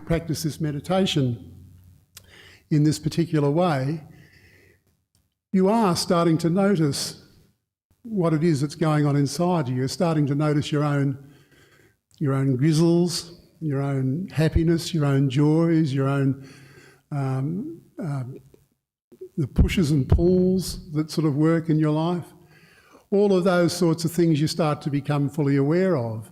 practice this meditation in this particular way, you are starting to notice what it is that's going on inside you. You're starting to notice your own grizzles, your own happiness, your own joys, your own the pushes and pulls that sort of work in your life. All of those sorts of things you start to become fully aware of.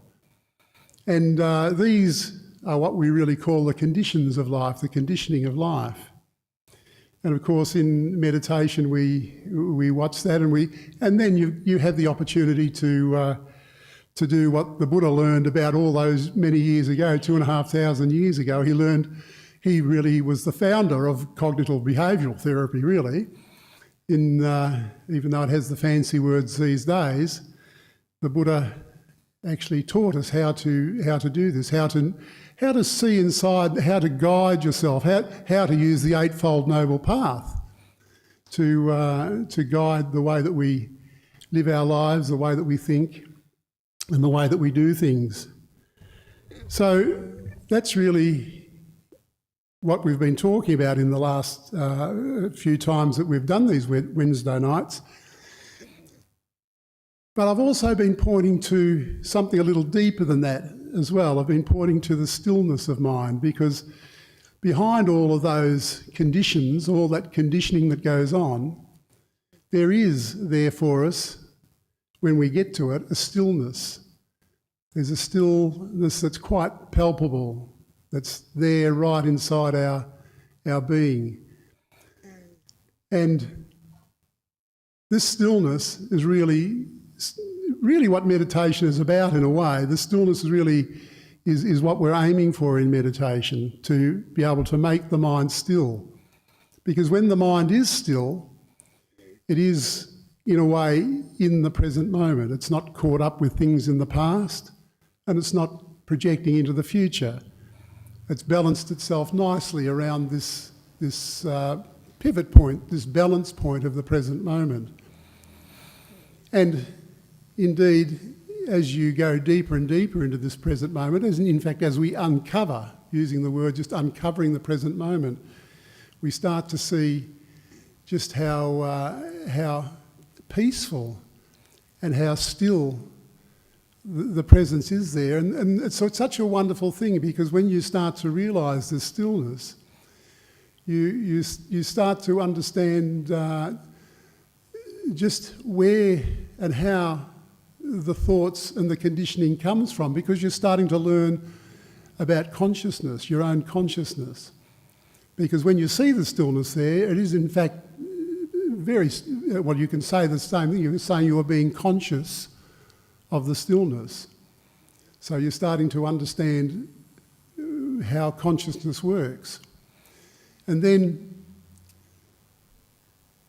And these are what we really call the conditions of life, the conditioning of life. And of course, in meditation, we watch that, and then you have the opportunity to do what the Buddha learned about all those many years ago, 2,500 years ago. He really was the founder of cognitive behavioural therapy, really. Even though it has the fancy words these days, the Buddha actually taught us how to do this, how to see inside, how to guide yourself, how to use the Eightfold Noble Path to guide the way that we live our lives, the way that we think, and the way that we do things. So that's really what we've been talking about in the last few times that we've done these Wednesday nights. But I've also been pointing to something a little deeper than that as well. I've been pointing to the stillness of mind, because behind all of those conditions, all that conditioning that goes on, there is there for us, when we get to it, a stillness. There's a stillness that's quite palpable, that's there right inside our being. And this stillness is really what meditation is about, in a way. The stillness is what we're aiming for in meditation, to be able to make the mind still. Because when the mind is still, it is, in a way, in the present moment. It's not caught up with things in the past, and it's not projecting into the future. It's balanced itself nicely around this pivot point, this balance point of the present moment. And indeed, as you go deeper and deeper into this present moment, as we uncover, using the word just uncovering the present moment, we start to see just how peaceful and how still the presence is there. And so it's such a wonderful thing, because when you start to realise the stillness, you start to understand just where and how the thoughts and the conditioning comes from, because you're starting to learn about consciousness, your own consciousness. Because when you see the stillness there, it is in fact you can say the same thing. You're saying you are being conscious of the stillness. So you're starting to understand how consciousness works. And then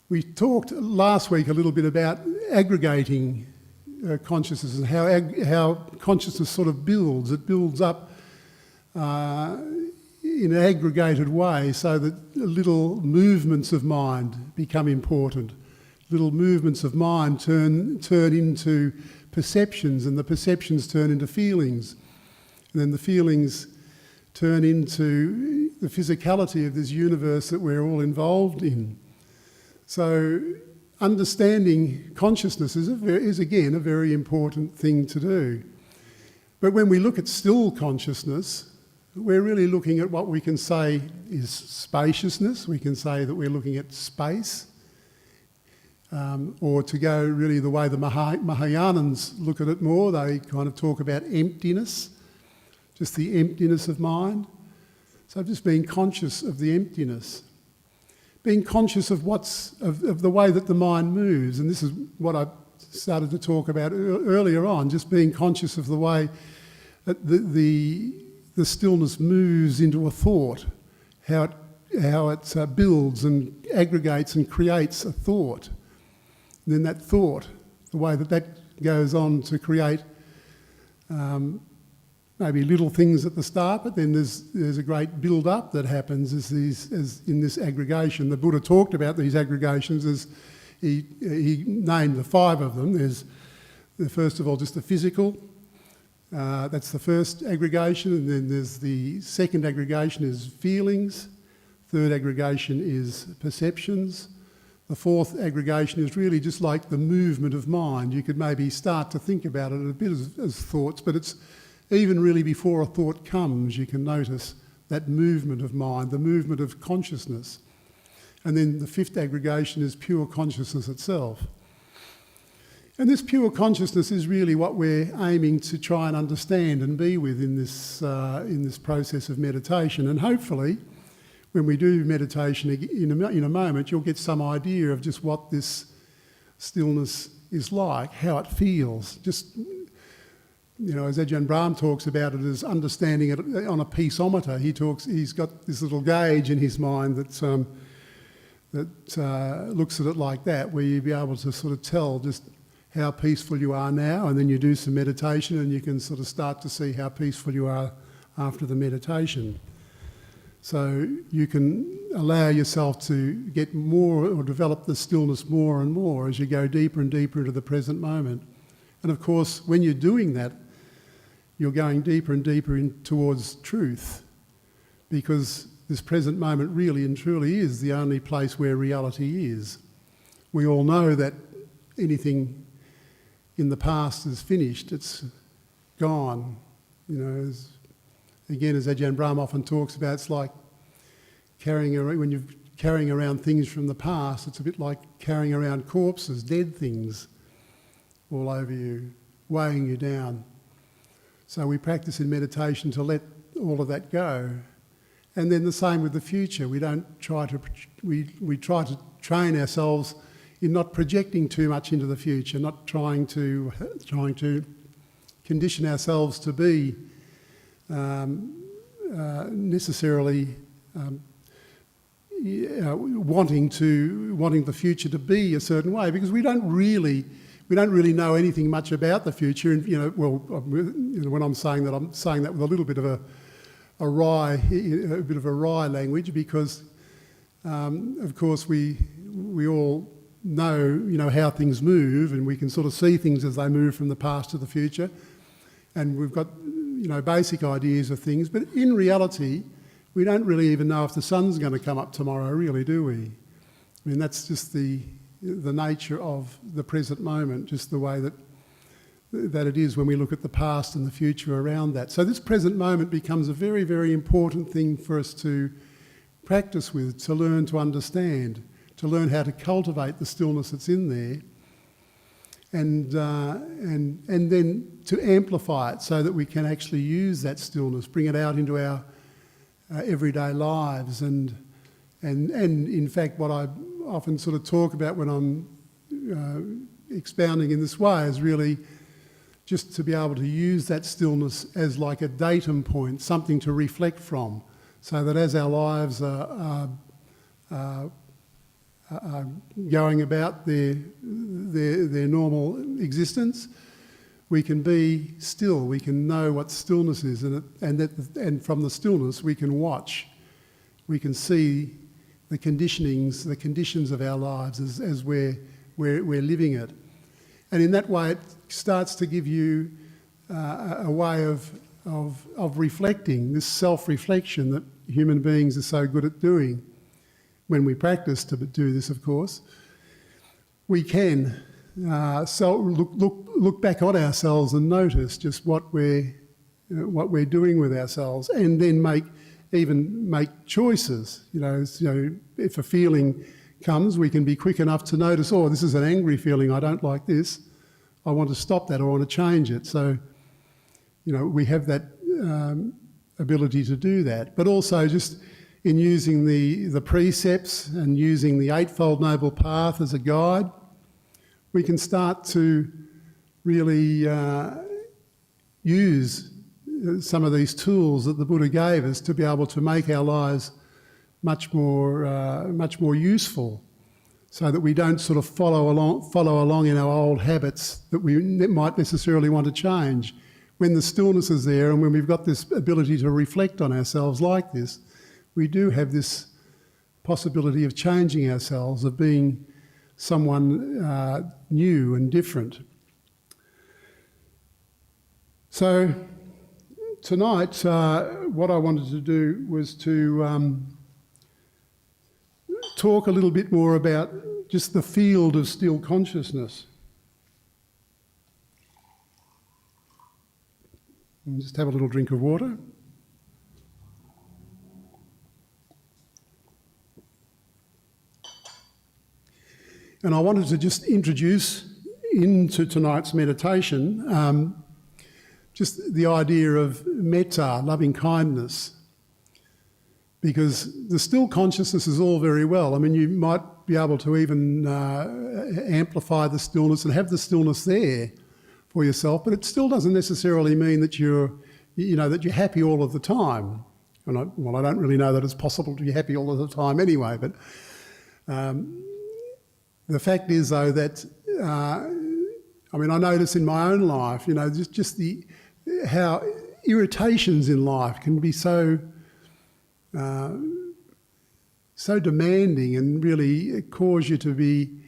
we talked last week a little bit about aggregating consciousness, and how consciousness sort of builds. It builds up in an aggregated way, so that little movements of mind become important. Little movements of mind turn into perceptions, and the perceptions turn into feelings. And then the feelings turn into the physicality of this universe that we're all involved in. So understanding consciousness is again a very important thing to do. But when we look at still consciousness, we're really looking at what we can say is spaciousness. We can say that we're looking at space. Or to go really the way the Mahayanans look at it more, they kind of talk about emptiness, just the emptiness of mind. So just being conscious of the emptiness. Being conscious of of the way that the mind moves, and this is what I started to talk about earlier on, just being conscious of the way that the stillness moves into a thought, how it builds and aggregates and creates a thought. And then that thought, the way that goes on to create maybe little things at the start, but then there's a great build-up that happens as in this aggregation. The Buddha talked about these aggregations as he named the 5 of them. There's, first of all, just the physical, That's the first aggregation, and then there's the second aggregation is feelings. Third aggregation is perceptions. The fourth aggregation is really just like the movement of mind. You could maybe start to think about it a bit as thoughts, but it's even really before a thought comes, you can notice that movement of mind, the movement of consciousness. And then the fifth aggregation is pure consciousness itself. And this pure consciousness is really what we're aiming to try and understand and be with in this process of meditation. And hopefully, when we do meditation in a moment, you'll get some idea of just what this stillness is like, how it feels. Just, as Ajahn Brahm talks about it as understanding it on a peaceometer. He's got this little gauge in his mind that looks at it like that, where you'll be able to sort of tell just how peaceful you are now, and then you do some meditation and you can sort of start to see how peaceful you are after the meditation. So you can allow yourself to get more or develop the stillness more and more as you go deeper and deeper into the present moment. And of course, when you're doing that, you're going deeper and deeper towards truth, because this present moment really and truly is the only place where reality is. We all know that anything in the past is finished, it's gone. As Ajahn Brahm often talks about, it's like when you're carrying around things from the past, it's a bit like carrying around corpses, dead things all over you, weighing you down. So we practice in meditation to let all of that go. And then the same with the future. We try to train ourselves in not projecting too much into the future, not trying to condition ourselves to be necessarily wanting the future to be a certain way, because we don't really know anything much about the future. And when I'm saying that with a little bit of a wry language, because of course we all know how things move, and we can sort of see things as they move from the past to the future, and we've got basic ideas of things, but in reality we don't really even know if the sun's going to come up tomorrow, really, do we? I mean, that's just the nature of the present moment, just the way that it is when we look at the past and the future around that. So this present moment becomes a very, very important thing for us to practice with, to learn to understand, to learn how to cultivate the stillness that's in there, and then to amplify it so that we can actually use that stillness, bring it out into our everyday lives. And in fact, what I often sort of talk about when I'm expounding in this way is really just to be able to use that stillness as like a datum point, something to reflect from, so that as our lives are going about their normal existence, we can be still. We can know what stillness is, and from the stillness we can watch. We can see the conditions of our lives as we're living it, and in that way it starts to give you a way of reflecting, this self-reflection that human beings are so good at doing. When we practice to do this, of course, we can look back on ourselves and notice just what we're doing with ourselves, and then make choices. If a feeling comes, we can be quick enough to notice, oh, this is an angry feeling, I don't like this, I want to stop that, or I want to change it. So, we have that ability to do that, but also just in using the precepts and using the Eightfold Noble Path as a guide, we can start to really use some of these tools that the Buddha gave us to be able to make our lives much more useful, so that we don't sort of follow along in our old habits that we might necessarily want to change. When the stillness is there, and when we've got this ability to reflect on ourselves like this, we do have this possibility of changing ourselves, of being someone new and different. So tonight, what I wanted to do was to talk a little bit more about just the field of still consciousness. And just have a little drink of water. And I wanted to just introduce into tonight's meditation just the idea of metta, loving kindness, because the still consciousness is all very well. I mean, you might be able to even amplify the stillness and have the stillness there for yourself, but it still doesn't necessarily mean that you're happy all of the time. And I don't really know that it's possible to be happy all of the time anyway, but the fact is, though, that I notice in my own life, just how irritations in life can be so demanding and really cause you to be,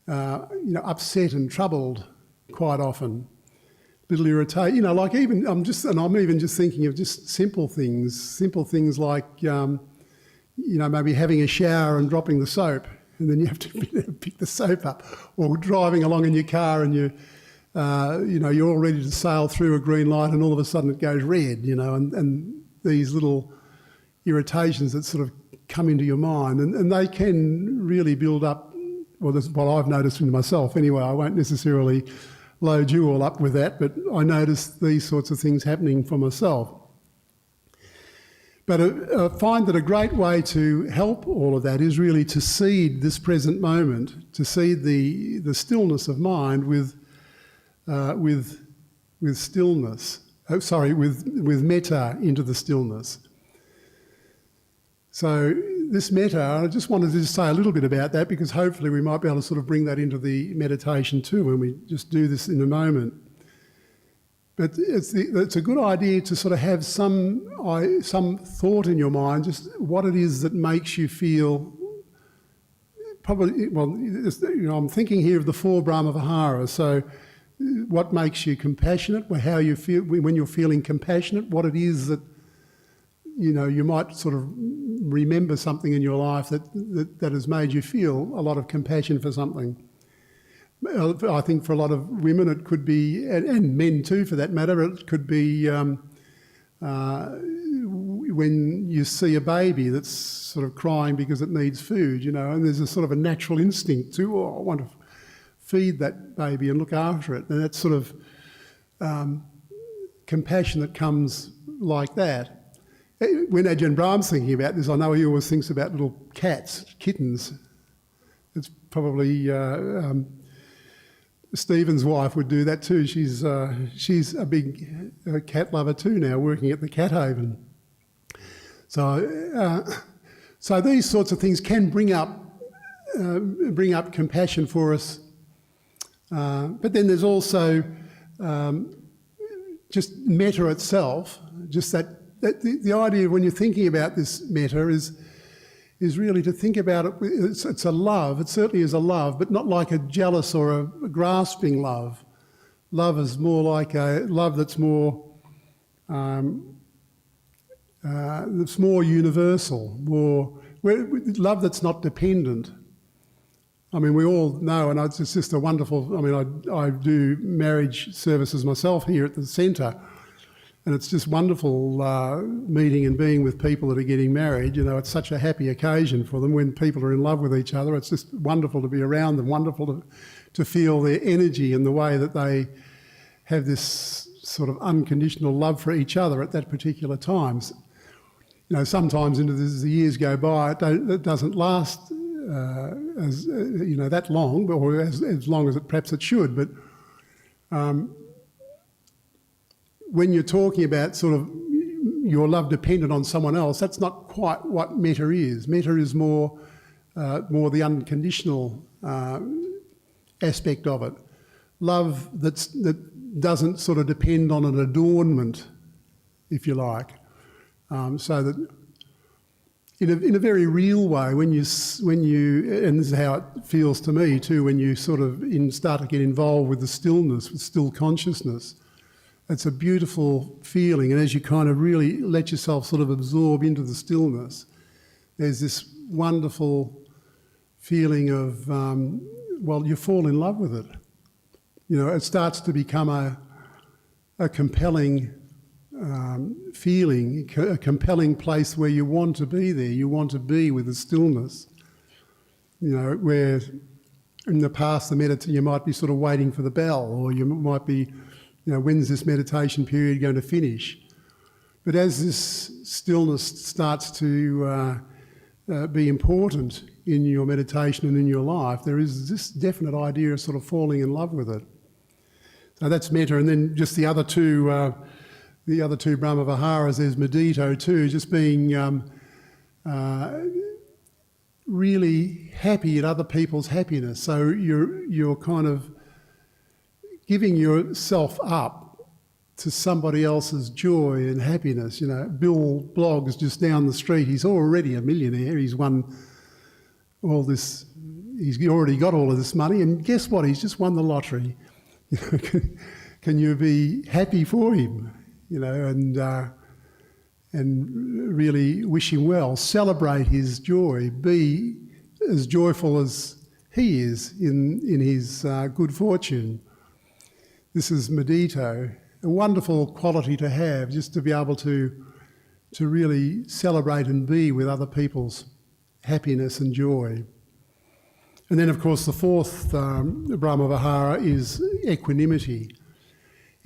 upset and troubled quite often. Little irritate, like even I'm even just thinking of just simple things like, maybe having a shower and dropping the soap, and then you have to pick the soap up, or driving along in your car and you're all ready to sail through a green light and all of a sudden it goes red, and these little irritations that sort of come into your mind, and they can really build up. Well, that's what I've noticed in myself anyway. I won't necessarily load you all up with that, but I notice these sorts of things happening for myself. But I find that a great way to help all of that is really to seed this present moment, to seed the stillness of mind with stillness. With metta into the stillness. So this metta, I just wanted to say a little bit about that, because hopefully we might be able to sort of bring that into the meditation too when we just do this in a moment. But it's a good idea to sort of have some thought in your mind, just what it is that makes you feel. Probably, I'm thinking here of the four Brahma Viharas. So, what makes you compassionate? How you feel when you're feeling compassionate? What it is that you might sort of remember something in your life that has made you feel a lot of compassion for something. I think for a lot of women it could be, and men too for that matter, it could be when you see a baby that's sort of crying because it needs food, and there's a sort of a natural instinct to, I want to feed that baby and look after it. And that's sort of compassion that comes like that. When Ajahn Brahm's thinking about this, I know he always thinks about little cats, kittens. It's probably Stephen's wife would do that too. She's a big cat lover too now, working at the Cat Haven. So these sorts of things can bring up compassion for us. But then there's also just metta itself, just that the idea when you're thinking about this metta is really to think about it. It's a love. It certainly is a love, but not like a jealous or a grasping love. Love is more like a love that's more universal, love that's not dependent. I mean, we all know, and it's just a wonderful. I mean, I do marriage services myself here at the centre. And it's just wonderful meeting and being with people that are getting married. It's such a happy occasion for them when people are in love with each other. It's just wonderful to be around them, wonderful to feel their energy and the way that they have this sort of unconditional love for each other at that particular time. Sometimes into the years go by, it doesn't last that long, or as long as perhaps it should. But when you're talking about sort of your love dependent on someone else, that's not quite what metta is. Metta is more the unconditional aspect of it. Love that doesn't sort of depend on an adornment, if you like. So that in a very real way, when you and this is how it feels to me too, when you sort of start to get involved with the stillness, with still consciousness, It's a beautiful feeling, and as you kind of really let yourself sort of absorb into the stillness, there's this wonderful feeling of, well, you fall in love with it. You know, it starts to become a compelling feeling, a compelling place where you want to be there. You want to be with the stillness. You know, where in the past you might be sort of waiting for the bell, or you might be, you know, when's this meditation period going to finish? But as this stillness starts to be important in your meditation and in your life, there is this definite idea of sort of falling in love with it. So that's metta, and then just the other two Brahma Viharas, there's medito too, just being really happy at other people's happiness. So you're kind of giving yourself up to somebody else's joy and happiness. You know, Bill Bloggs just down the street, he's already a millionaire. He's won all this, he's already got all of this money, and guess what? He's just won the lottery. You know, can you be happy for him? You know, and really wish him well. Celebrate his joy. Be as joyful as he is in his good fortune. This is medito, a wonderful quality to have, just to be able to really celebrate and be with other people's happiness and joy. And then, of course, the fourth Brahma Vihara is equanimity.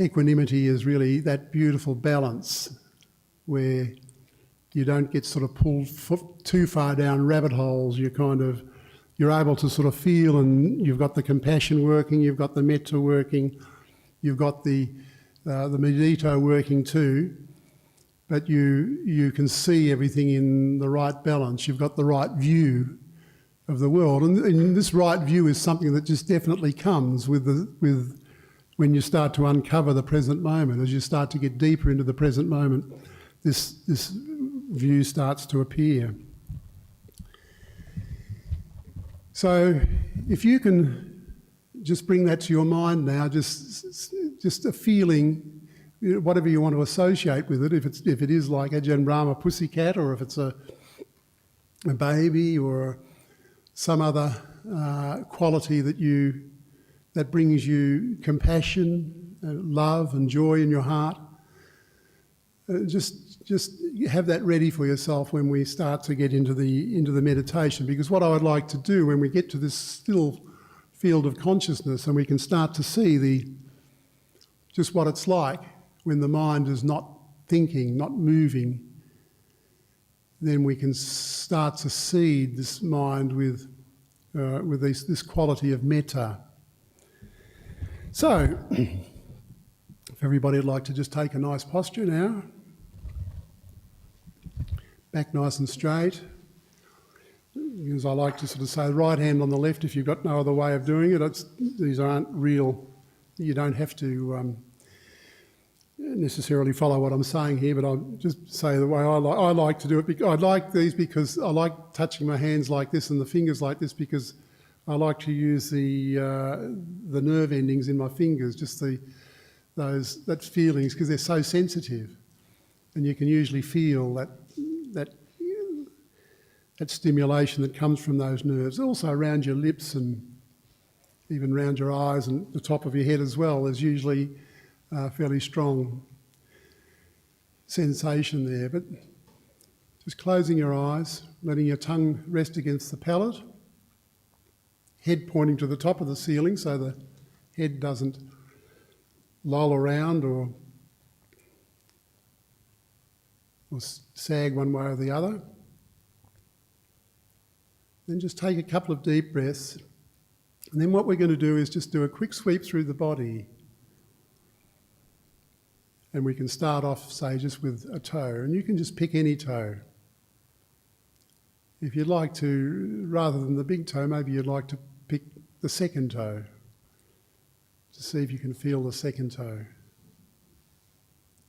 Equanimity is really that beautiful balance where you don't get sort of pulled too far down rabbit holes. You're able to sort of feel, and you've got the compassion working, you've got the metta working, you've got the medito working too, but you can see everything in the right balance. You've got the right view of the world, and this right view is something that just definitely comes with when you start to uncover the present moment. As you start to get deeper into the present moment, this view starts to appear. So if you can just bring that to your mind now, just a feeling, whatever you want to associate with it, if it is like Ajahn Brahma pussycat, or if it's a baby, or some other quality that brings you compassion, love and joy in your heart. Just have that ready for yourself when we start to get into the meditation, because what I would like to do when we get to this still field of consciousness and we can start to see just what it's like when the mind is not thinking, not moving, then we can start to seed this mind with this quality of metta. So, if everybody would like to just take a nice posture now, back nice and straight, because I like to sort of say the right hand on the left if you've got no other way of doing it. These aren't real, you don't have to necessarily follow what I'm saying here, but I'll just say the way I like to do it. I like these because I like touching my hands like this and the fingers like this, because I like to use the nerve endings in my fingers, just that feelings, because they're so sensitive, and you can usually feel that stimulation that comes from those nerves. Also around your lips and even around your eyes and the top of your head as well. There's usually fairly strong sensation there. But just closing your eyes, letting your tongue rest against the palate, head pointing to the top of the ceiling so the head doesn't loll around or sag one way or the other. Then just take a couple of deep breaths, and then what we're going to do is just do a quick sweep through the body. And we can start off, say, just with a toe, and you can just pick any toe. If you'd like to, rather than the big toe, maybe you'd like to pick the second toe, to see if you can feel the second toe.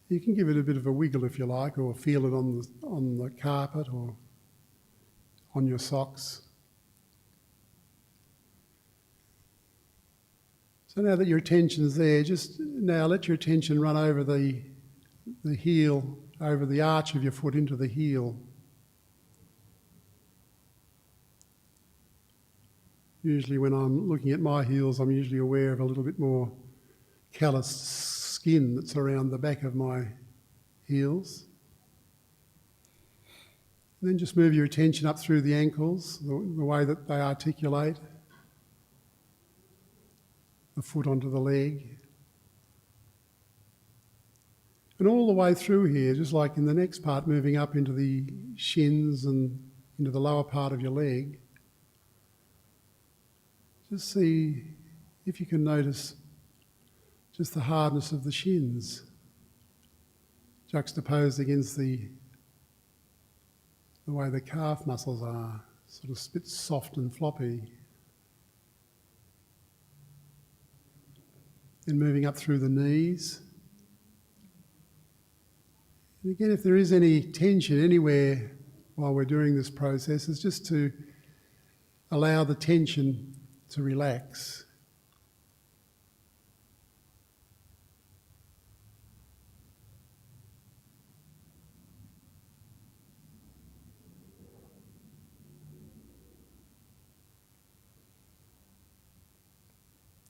You can give it a bit of a wiggle if you like, or feel it on the carpet or on your socks. So now that your attention's there, just now let your attention run over the heel, over the arch of your foot into the heel. Usually when I'm looking at my heels, I'm usually aware of a little bit more calloused skin that's around the back of my heels. And then just move your attention up through the ankles, the way that they articulate, the foot onto the leg. And all the way through here, just like in the next part, moving up into the shins and into the lower part of your leg. Just see if you can notice just the hardness of the shins juxtaposed against the way the calf muscles are, sort of a bit soft and floppy. Then moving up through the knees. And again, if there is any tension anywhere while we're doing this process, it's just to allow the tension to relax.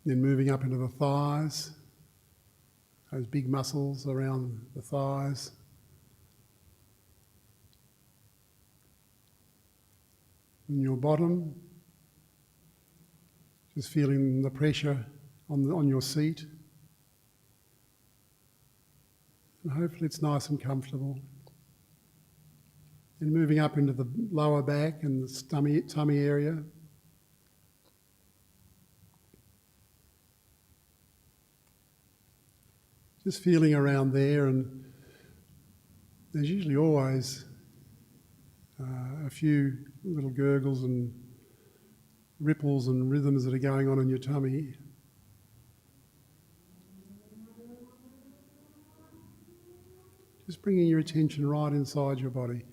Then moving up into the thighs, those big muscles around the thighs. And your bottom, just feeling the pressure on your seat. And hopefully it's nice and comfortable. And moving up into the lower back and the tummy area. Just feeling around there, and there's usually always a few little gurgles and ripples and rhythms that are going on in your tummy. Just bringing your attention right inside your body,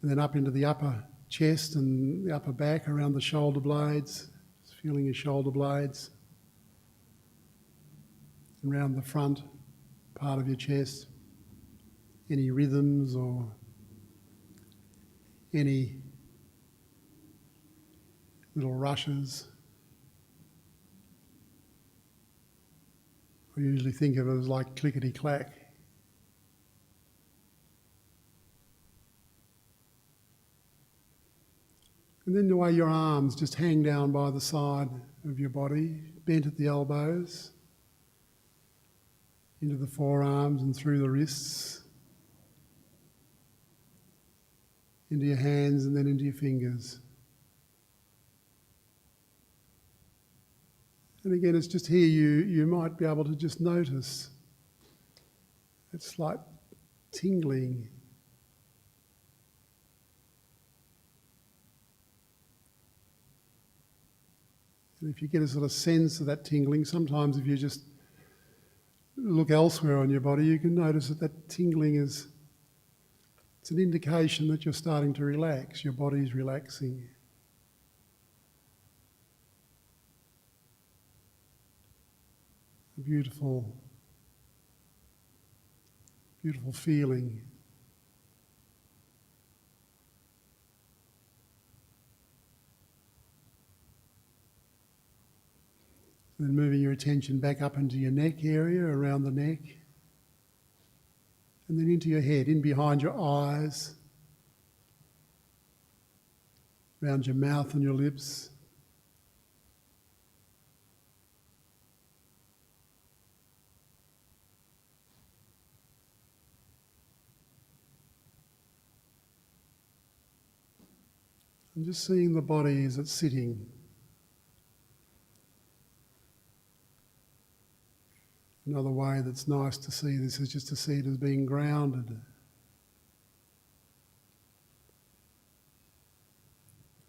and then up into the upper chest and the upper back, around the shoulder blades, just feeling your shoulder blades, and around the front part of your chest, any rhythms or any little rushes. I usually think of it as like clickety-clack. And then the way your arms just hang down by the side of your body, bent at the elbows, into the forearms and through the wrists, into your hands and then into your fingers. And again, it's just here you might be able to just notice that slight tingling. And if you get a sort of sense of that tingling, sometimes if you just look elsewhere on your body, you can notice that tingling it's an indication that you're starting to relax, your body's relaxing. A beautiful, beautiful feeling. Then moving your attention back up into your neck area, around the neck, and then into your head, in behind your eyes, around your mouth and your lips. And just seeing the body as it's sitting. Another way that's nice to see this is just to see it as being grounded.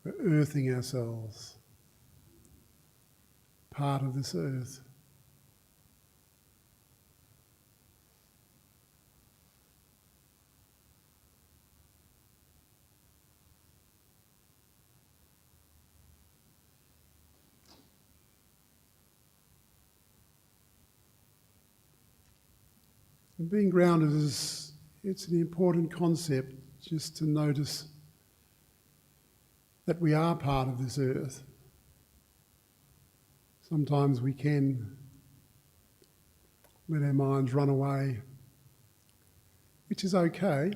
We're earthing ourselves, part of this earth. Being grounded it's an important concept, just to notice that we are part of this earth. Sometimes we can let our minds run away, which is okay.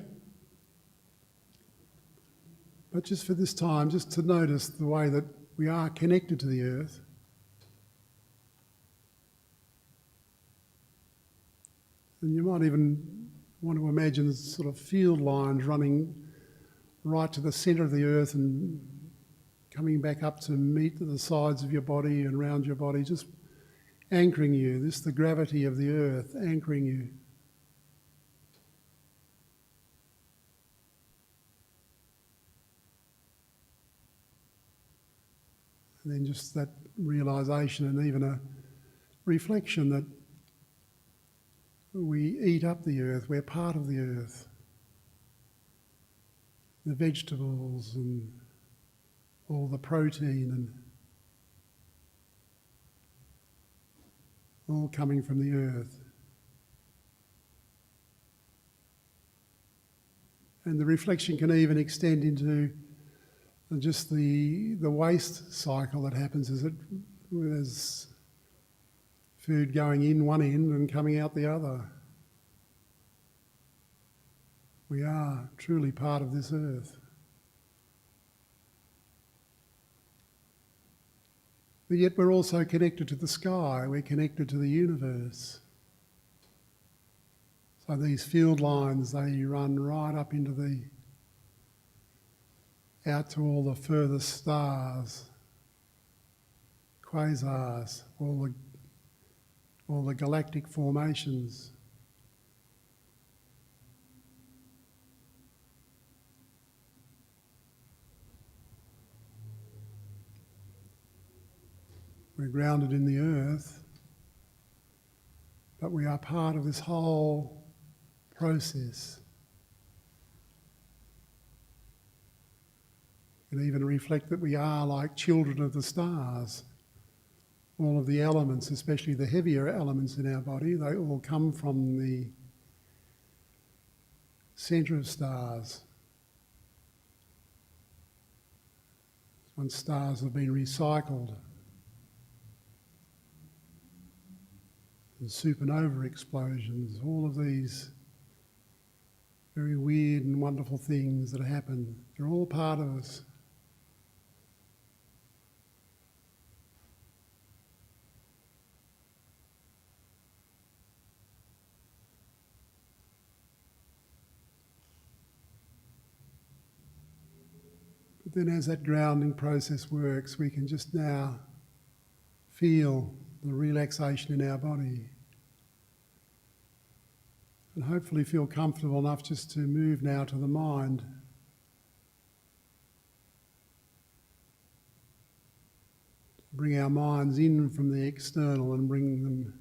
But just for this time, just to notice the way that we are connected to the earth. And you might even want to imagine sort of field lines running right to the centre of the earth and coming back up to meet the sides of your body and around your body, just anchoring you. This is the gravity of the earth, anchoring you. And then just that realisation and even a reflection that we eat up the earth, we're part of the earth. The vegetables and all the protein and all coming from the earth. And the reflection can even extend into just the waste cycle that happens as there's food going in one end and coming out the other. We are truly part of this earth. But yet we're also connected to the sky, we're connected to the universe. So these field lines, they run right up into out to all the furthest stars, quasars, all the galactic formations. We're grounded in the earth, but we are part of this whole process. And even reflect that we are like children of the stars. All of the elements, especially the heavier elements in our body, they all come from the centre of stars. Once stars have been recycled, and supernova explosions, all of these very weird and wonderful things that happen, they're all part of us. But then as that grounding process works, we can just now feel the relaxation in our body. And hopefully feel comfortable enough just to move now to the mind. Bring our minds in from the external and bring them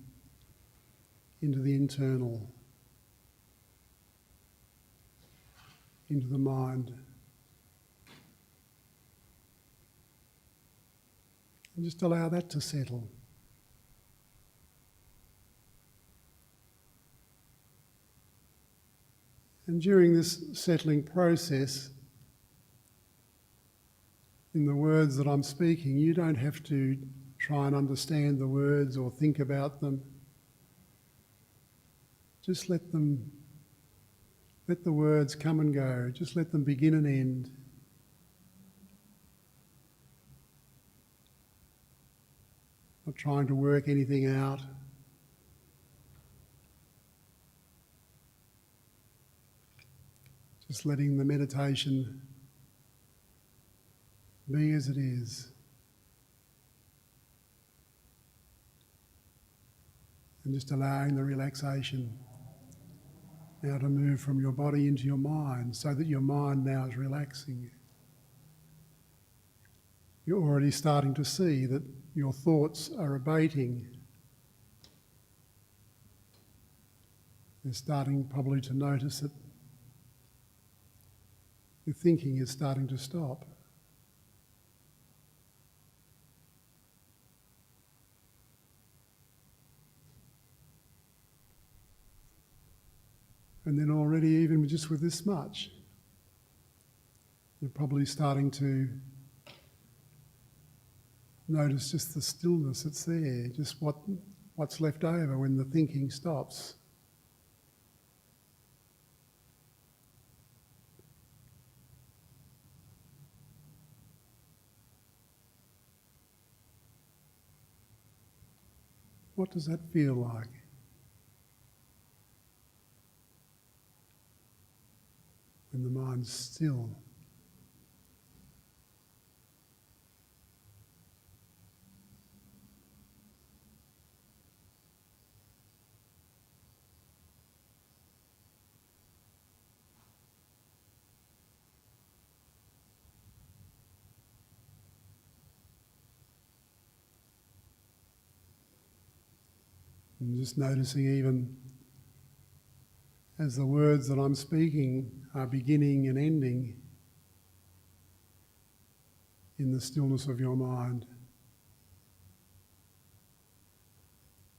into the internal, into the mind. And just allow that to settle. And during this settling process, in the words that I'm speaking, you don't have to try and understand the words or think about them. Just let the words come and go. Just let them begin and end. Not trying to work anything out. Just letting the meditation be as it is. And just allowing the relaxation now to move from your body into your mind, so that your mind now is relaxing. You're already starting to see that your thoughts are abating. You're starting probably to notice that your thinking is starting to stop. And then already, even just with this much, you're probably starting to notice just the stillness that's there, just what's left over when the thinking stops. What does that feel like? When the mind's still. And just noticing even as the words that I'm speaking are beginning and ending in the stillness of your mind.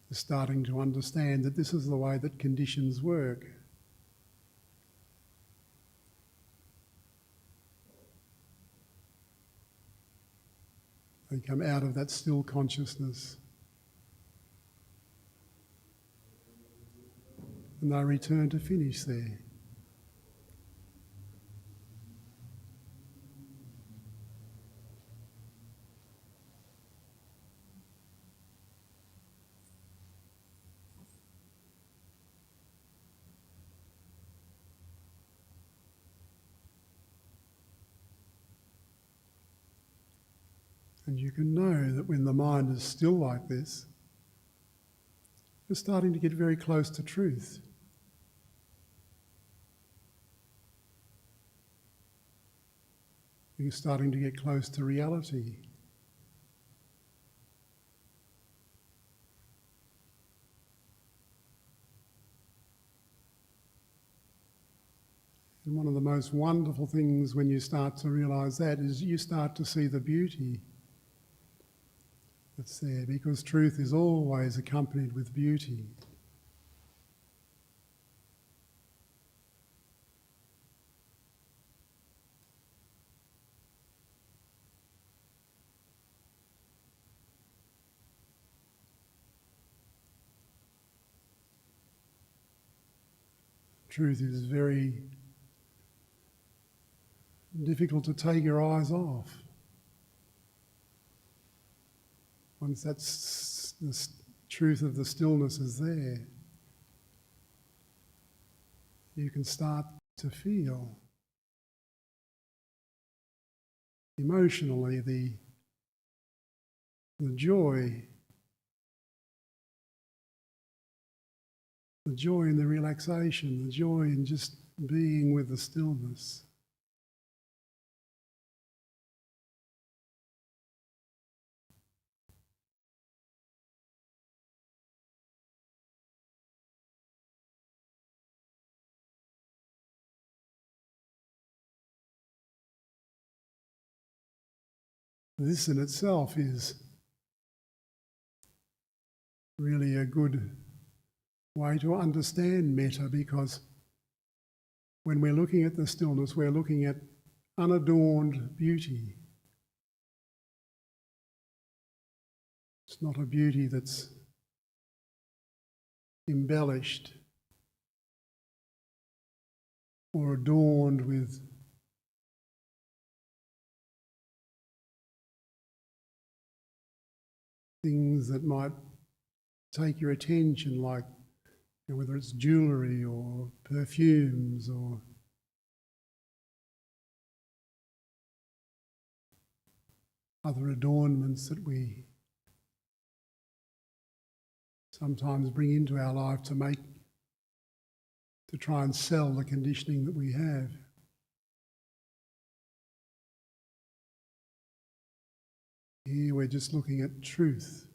You're starting to understand that this is the way that conditions work. They come out of that still consciousness. And they return to finish there. And you can know that when the mind is still like this, you're starting to get very close to truth. You're starting to get close to reality. And one of the most wonderful things when you start to realise that is you start to see the beauty that's there, because truth is always accompanied with beauty. Truth is very difficult to take your eyes off. Once that's the truth of the stillness is there, you can start to feel emotionally the joy. The joy in the relaxation, the joy in just being with the stillness. This in itself is really a good way to understand metta, because when we're looking at the stillness, we're looking at unadorned beauty. It's not a beauty that's embellished or adorned with things that might take your attention, like whether it's jewellery or perfumes or other adornments that we sometimes bring into our life to try and sell the conditioning that we have. Here we're just looking at truth.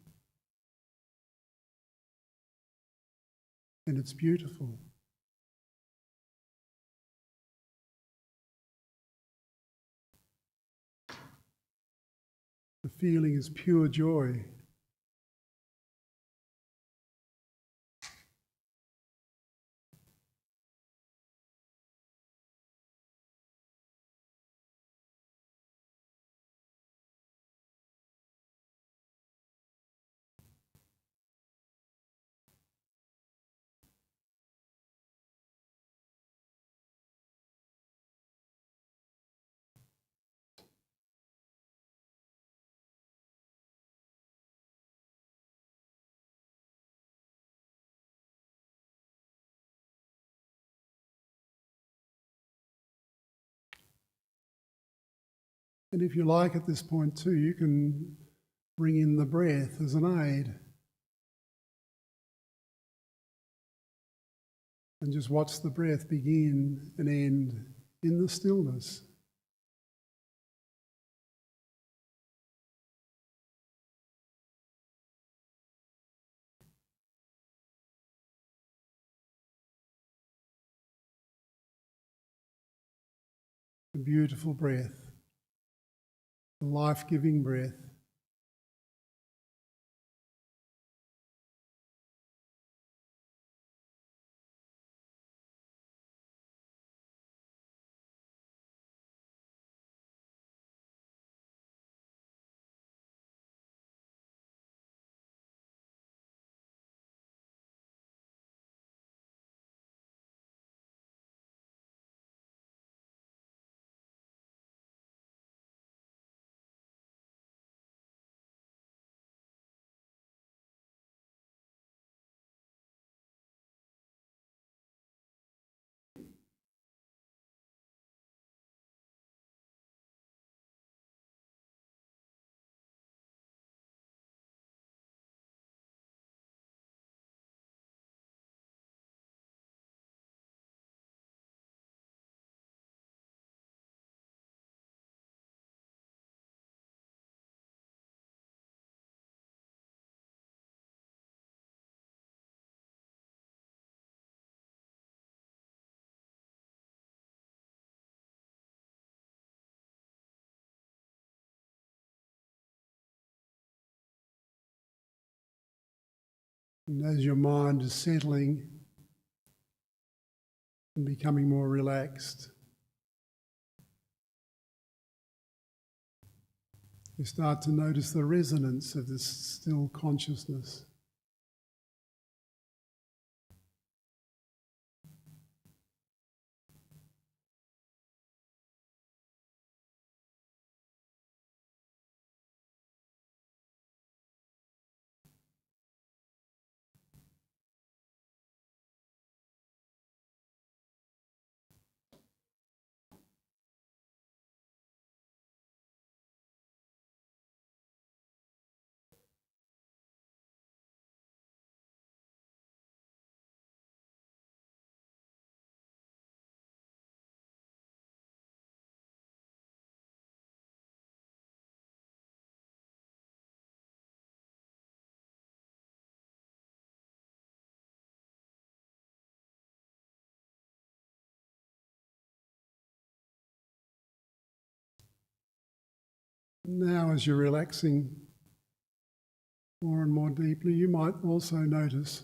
And it's beautiful. The feeling is pure joy. And if you like at this point too, you can bring in the breath as an aid. And just watch the breath begin and end in the stillness. A beautiful breath, a life-giving breath. And as your mind is settling and becoming more relaxed, you start to notice the resonance of this still consciousness. Now, as you're relaxing more and more deeply, you might also notice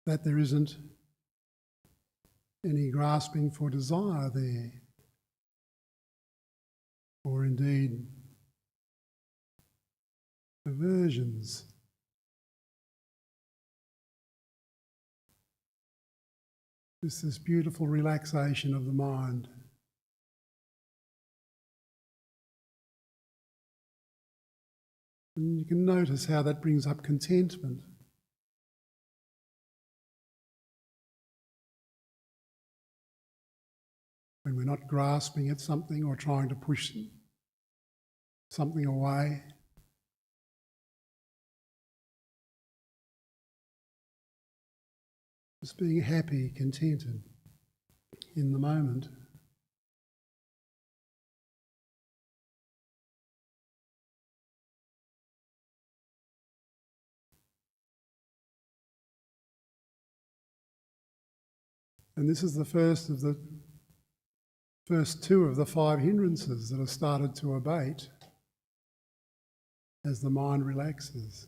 that there isn't any grasping for desire there, or indeed aversions. Just this beautiful relaxation of the mind. And you can notice how that brings up contentment. When we're not grasping at something or trying to push something away. Just being happy, contented in the moment. And this is the first two of the 5 hindrances that have started to abate as the mind relaxes.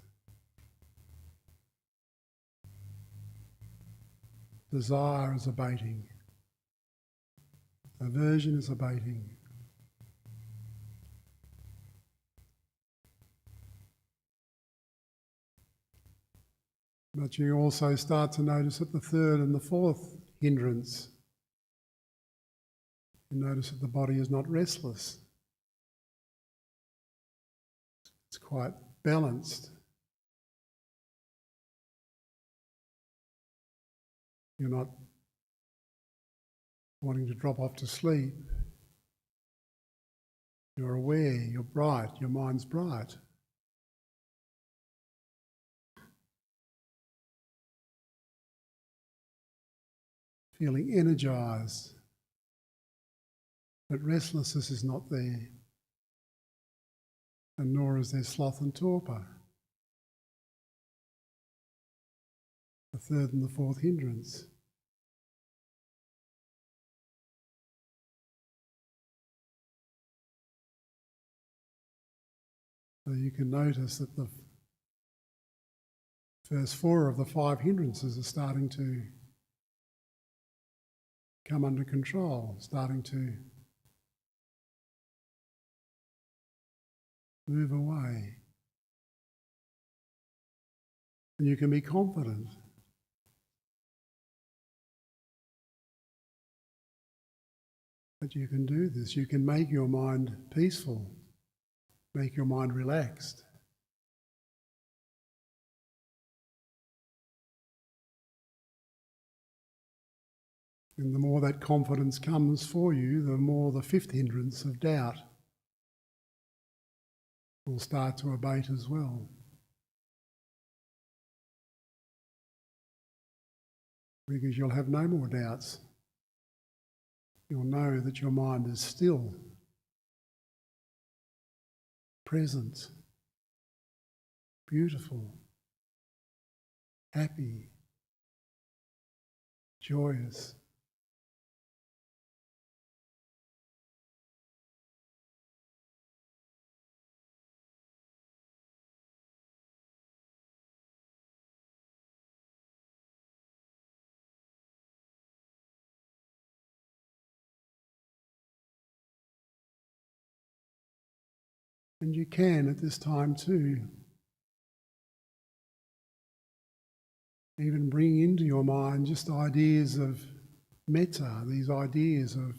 Desire is abating. Aversion is abating. But you also start to notice that the 3rd and the 4th hindrance, you notice that the body is not restless. It's quite balanced. You're not wanting to drop off to sleep. You're aware, you're bright, your mind's bright. Feeling energised, but restlessness is not there, and nor is there sloth and torpor, the third and the fourth hindrance. So you can notice that the first four of the five hindrances are starting to come under control, starting to move away. And you can be confident that you can do this. You can make your mind peaceful, make your mind relaxed. And the more that confidence comes for you, the more the fifth hindrance of doubt will start to abate as well. Because you'll have no more doubts. You'll know that your mind is still present, beautiful, happy, joyous. And you can at this time too even bring into your mind just ideas of metta, these ideas of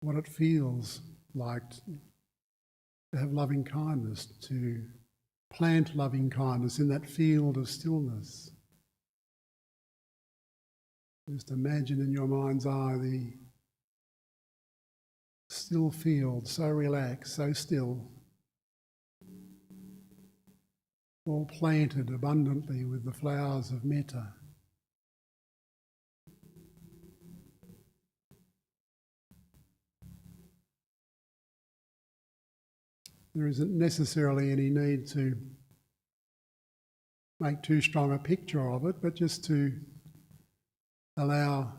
what it feels like to have loving kindness, to plant loving kindness in that field of stillness. Just imagine in your mind's eye the still field, so relaxed, so still, all planted abundantly with the flowers of metta. There isn't necessarily any need to make too strong a picture of it, but just to allow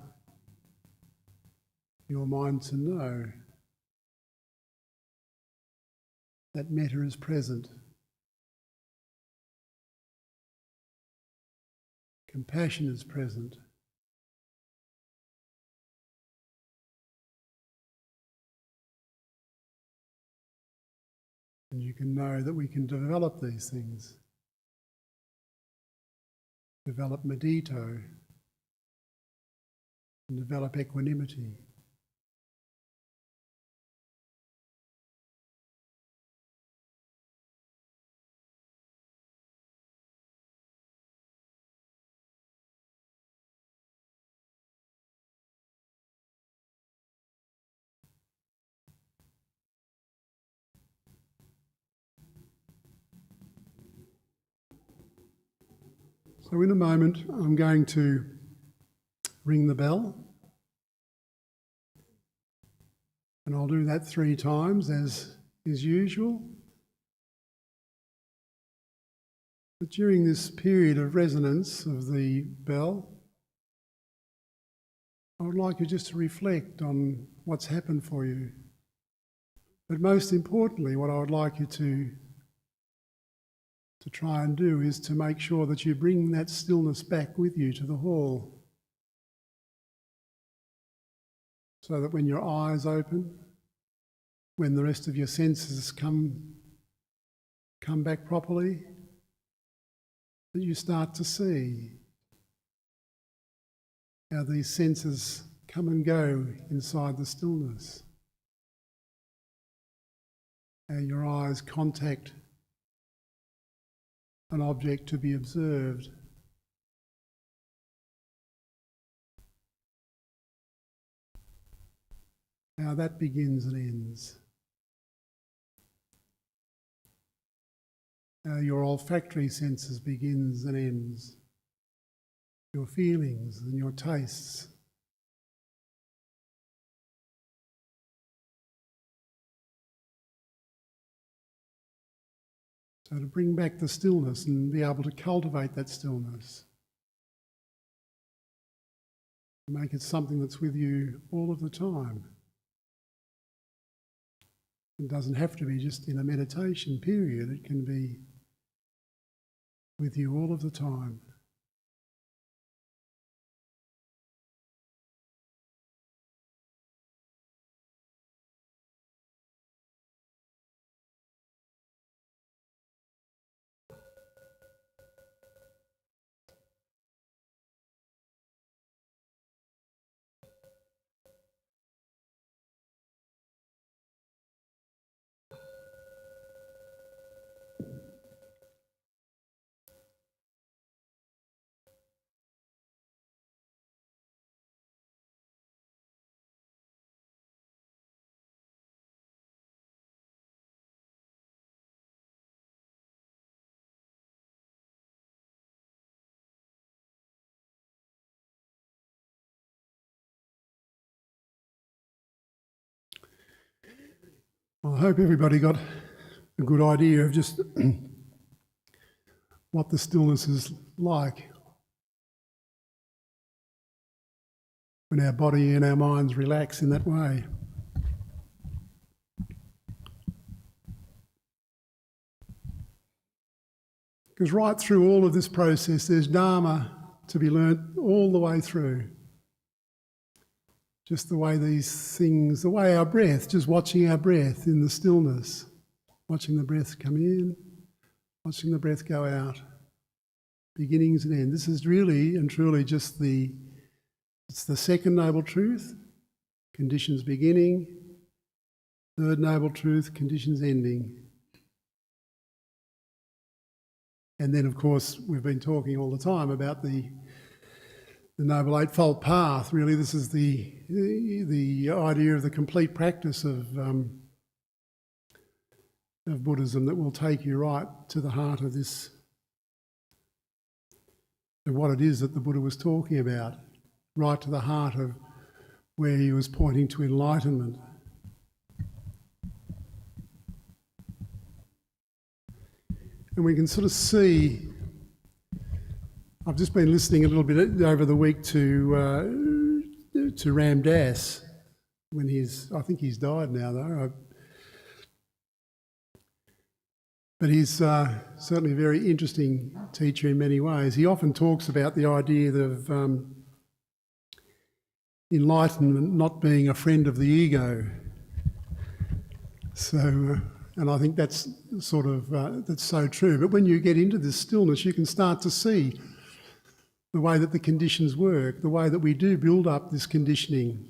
your mind to know that metta is present. Compassion is present. And you can know that we can develop these things. Develop medito and develop equanimity. So in a moment I'm going to ring the bell, and I'll do that 3 times as is usual. But during this period of resonance of the bell, I would like you just to reflect on what's happened for you. But most importantly, what I would like you to try and do is to make sure that you bring that stillness back with you to the hall, so that when your eyes open, when the rest of your senses come back properly, that you start to see how these senses come and go inside the stillness, how your eyes contact an object to be observed, how that begins and ends. How your olfactory senses begins and ends. Your feelings and your tastes. So to bring back the stillness and be able to cultivate that stillness. Make it something that's with you all of the time. It doesn't have to be just in a meditation period, it can be with you all of the time. Well, I hope everybody got a good idea of just what the stillness is like when our body and our minds relax in that way. Because right through all of this process, there's Dharma to be learnt all the way through. Just the way these things, the way our breath, just watching our breath in the stillness, watching the breath come in, watching the breath go out, beginnings and ends. This is really and truly just it's the second noble truth, conditions beginning, third noble truth, conditions ending. And then, of course, we've been talking all the time about the Noble Eightfold Path. Really, this is the idea of the complete practice of Buddhism that will take you right to the heart of this, of what it is that the Buddha was talking about, right to the heart of where he was pointing to enlightenment. And we can sort of see, I've just been listening a little bit over the week to Ram Dass, when I think he's died now though. But he's certainly a very interesting teacher in many ways. He often talks about the idea of enlightenment not being a friend of the ego. So, and I think that's sort of, that's so true. But when you get into this stillness, you can start to see the way that the conditions work, the way that we do build up this conditioning.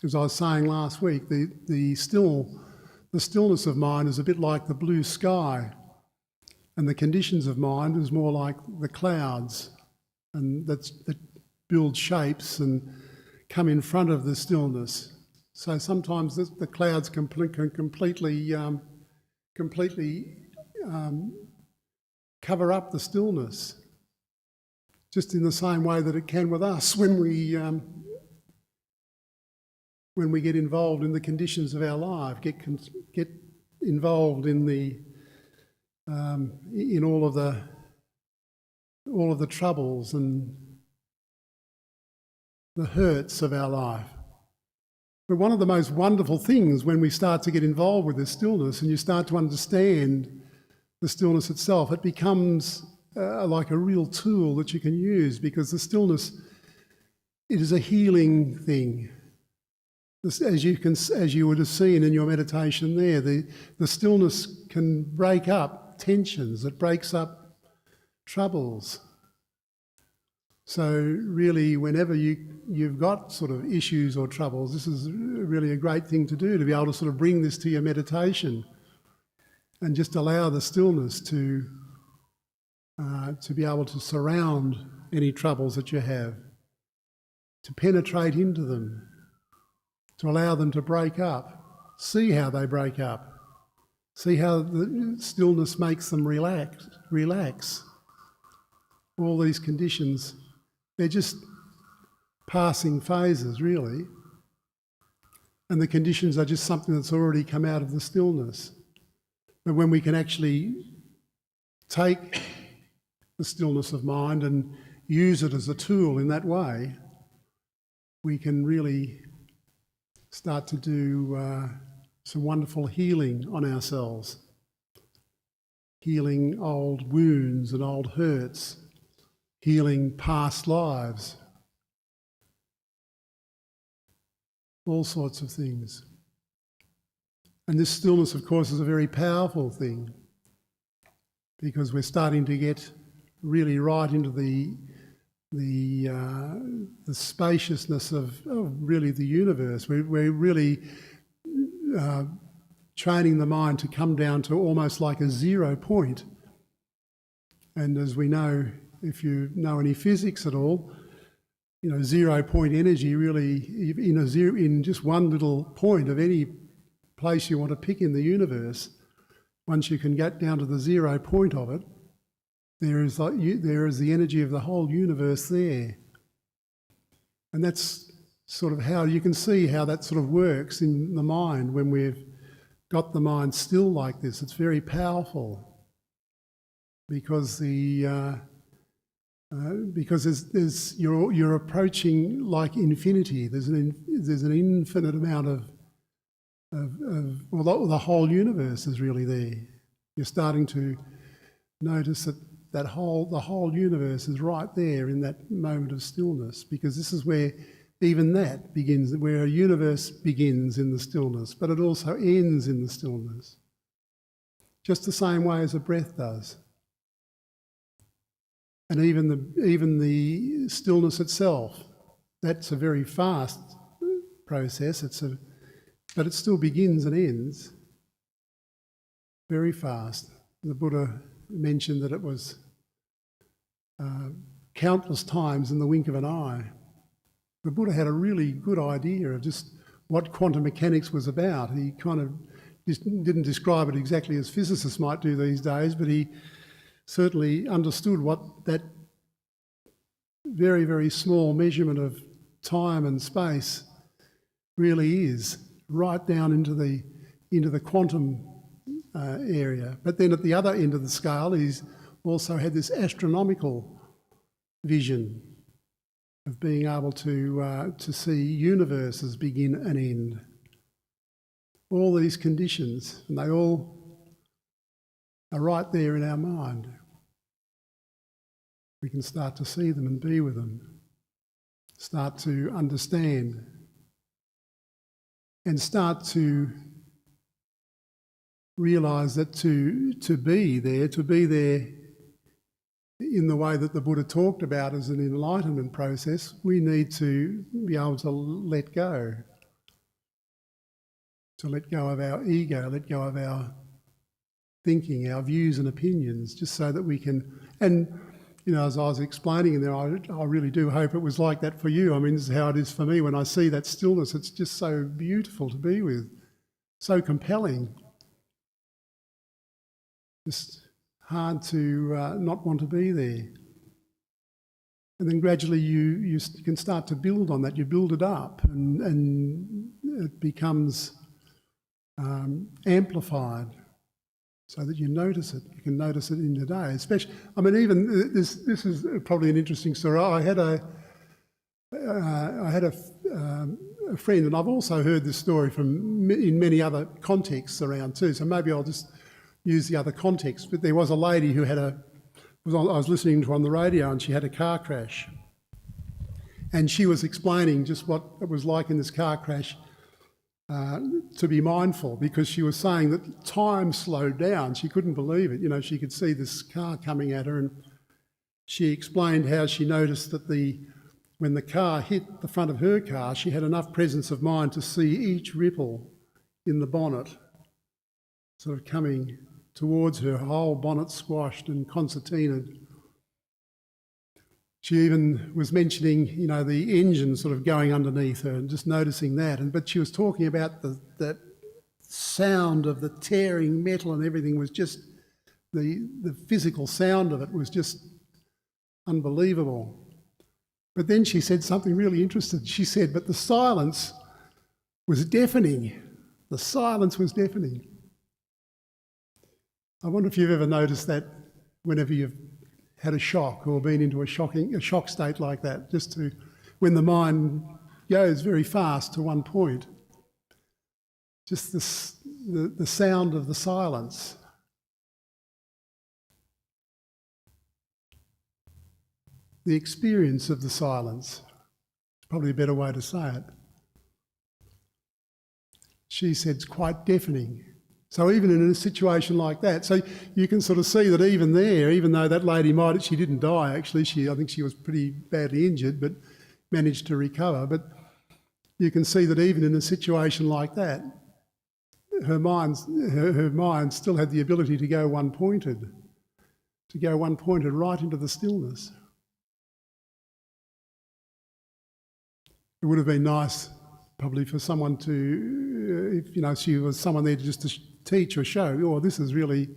As I was saying last week, the stillness of mind is a bit like the blue sky, and the conditions of mind is more like the clouds, and that build shapes and come in front of the stillness. So sometimes the clouds can completely cover up the stillness, just in the same way that it can with us when we get involved in the conditions of our life, get involved in in all of the troubles and the hurts of our life. But one of the most wonderful things when we start to get involved with this stillness and you start to understand the stillness itself, it becomes like a real tool that you can use, because the stillness, it is a healing thing. As you would have seen in your meditation there, the stillness can break up tensions, it breaks up troubles. So really, whenever you've got sort of issues or troubles, this is really a great thing to do, to be able to sort of bring this to your meditation and just allow the stillness to be able to surround any troubles that you have, to penetrate into them, to allow them to break up, see how they break up, see how the stillness makes them relax. All these conditions, they're just passing phases, really. And the conditions are just something that's already come out of the stillness. But when we can actually take the stillness of mind and use it as a tool in that way, we can really start to do some wonderful healing on ourselves. Healing old wounds and old hurts, healing past lives, all sorts of things. And this stillness, of course, is a very powerful thing, because we're starting to get really right into the spaciousness of really the universe. We're really training the mind to come down to almost like a 0 point. And as we know, if you know any physics at all, 0 point energy really, in just one little point of any place you want to pick in the universe, once you can get down to the 0 point of it, there is the energy of the whole universe there. And that's sort of how you can see how that sort of works in the mind when we've got the mind still like this. It's very powerful, because because you're approaching like infinity. There's an infinite amount of the whole universe is really there. You're starting to notice that the whole universe is right there in that moment of stillness, because this is where even that begins, where a universe begins in the stillness, but it also ends in the stillness, just the same way as a breath does. And even the stillness itself, that's a very fast process. But it still begins and ends very fast. The Buddha mentioned that it was countless times in the wink of an eye. The Buddha had a really good idea of just what quantum mechanics was about. He kind of didn't describe it exactly as physicists might do these days, but he certainly understood what that very, very small measurement of time and space really is, right down into the quantum area. But then at the other end of the scale, he's also had this astronomical vision of being able to see universes begin and end. All these conditions, and they all are right there in our mind. We can start to see them and be with them, start to understand, and start to realise that to be there in the way that the Buddha talked about as an enlightenment process, we need to be able to let go of our ego, let go of our thinking, our views and opinions, just so that we can, and as I was explaining in there, I really do hope it was like that for you. I mean, this is how it is for me when I see that stillness. It's just so beautiful to be with, so compelling. Just hard to not want to be there. And then gradually you can start to build on that. You build it up and it becomes amplified, so that you notice it. You can notice it in your day. Especially, I mean, even this is probably an interesting story. I had a friend, and I've also heard this story in many other contexts around too. So maybe I'll just use the other context. But there was a lady who I was listening to on the radio, and she had a car crash, and she was explaining just what it was like in this car crash. To be mindful, because she was saying that time slowed down. She couldn't believe it. She could see this car coming at her, and she explained how she noticed that when the car hit the front of her car, she had enough presence of mind to see each ripple in the bonnet sort of coming towards her, whole bonnet squashed and concertinaed. She even was mentioning, you know, the engine sort of going underneath her and just noticing that. But she was talking about the sound of the tearing metal and everything was just, the physical sound of it was just unbelievable. But then she said something really interesting. She said, but the silence was deafening. The silence was deafening. I wonder if you've ever noticed that whenever you've had a shock or been into a shock state like that, just to, when the mind goes very fast to one point, just the sound of the silence. The experience of the silence, probably a better way to say it. She said it's quite deafening. So even in a situation like that, so you can sort of see that even there, even though that lady she didn't die actually, I think she was pretty badly injured, but managed to recover. But you can see that even in a situation like that, her mind still had the ability to go one-pointed right into the stillness. It would have been nice probably for someone to, if, you know, she was someone there just to teach or show, oh, this is really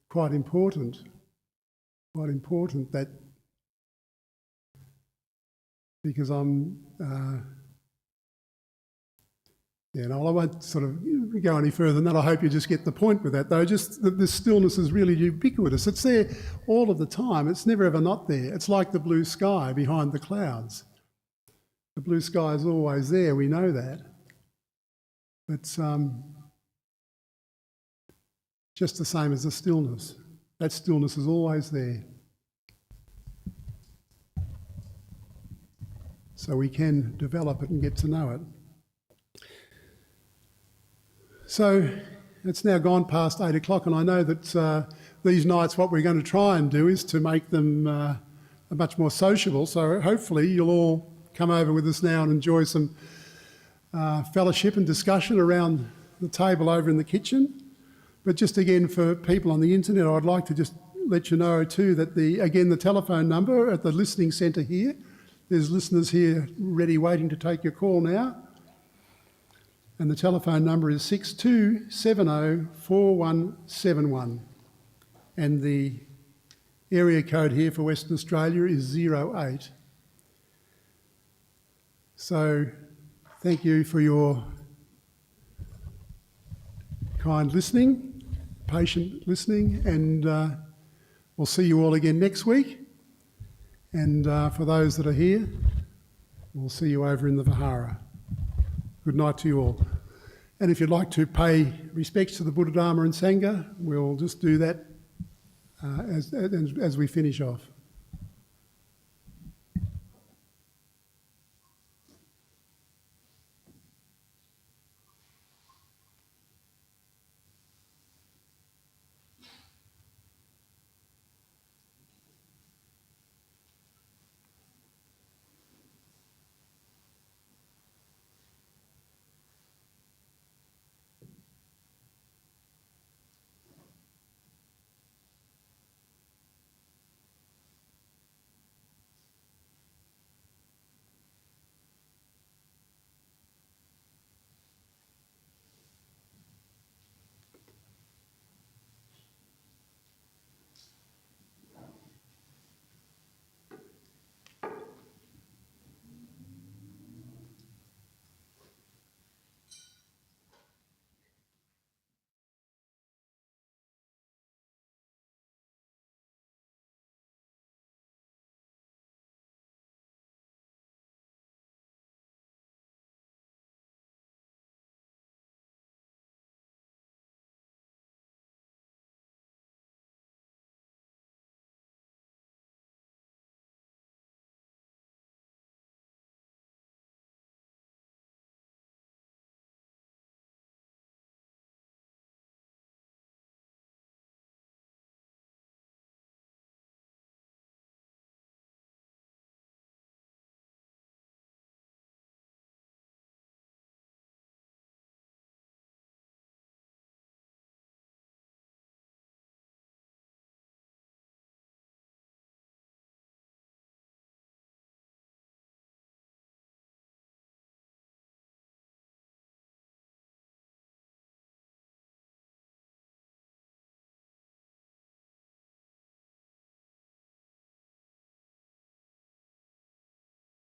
quite important that, because I'm, I won't sort of go any further than that. I hope you just get the point with that, though. Just that this stillness is really ubiquitous. It's there all of the time. It's never ever not there. It's like the blue sky behind the clouds. The blue sky is always there, we know that. But just the same as the stillness. That stillness is always there. So we can develop it and get to know it. So it's now gone past 8 o'clock, and I know that these nights what we're going to try and do is to make them much more sociable. So hopefully you'll all come over with us now and enjoy some fellowship and discussion around the table over in the kitchen. But just again, for people on the internet, I'd like to just let you know too that the telephone number at the listening centre here, there's listeners here ready waiting to take your call now. And the telephone number is 62704171. And the area code here for Western Australia is 08. So thank you for your kind listening, patient listening, and we'll see you all again next week. And for those that are here, we'll see you over in the Vihara. Good night to you all. And if you'd like to pay respects to the Buddha, Dharma and Sangha, we'll just do that as we finish off.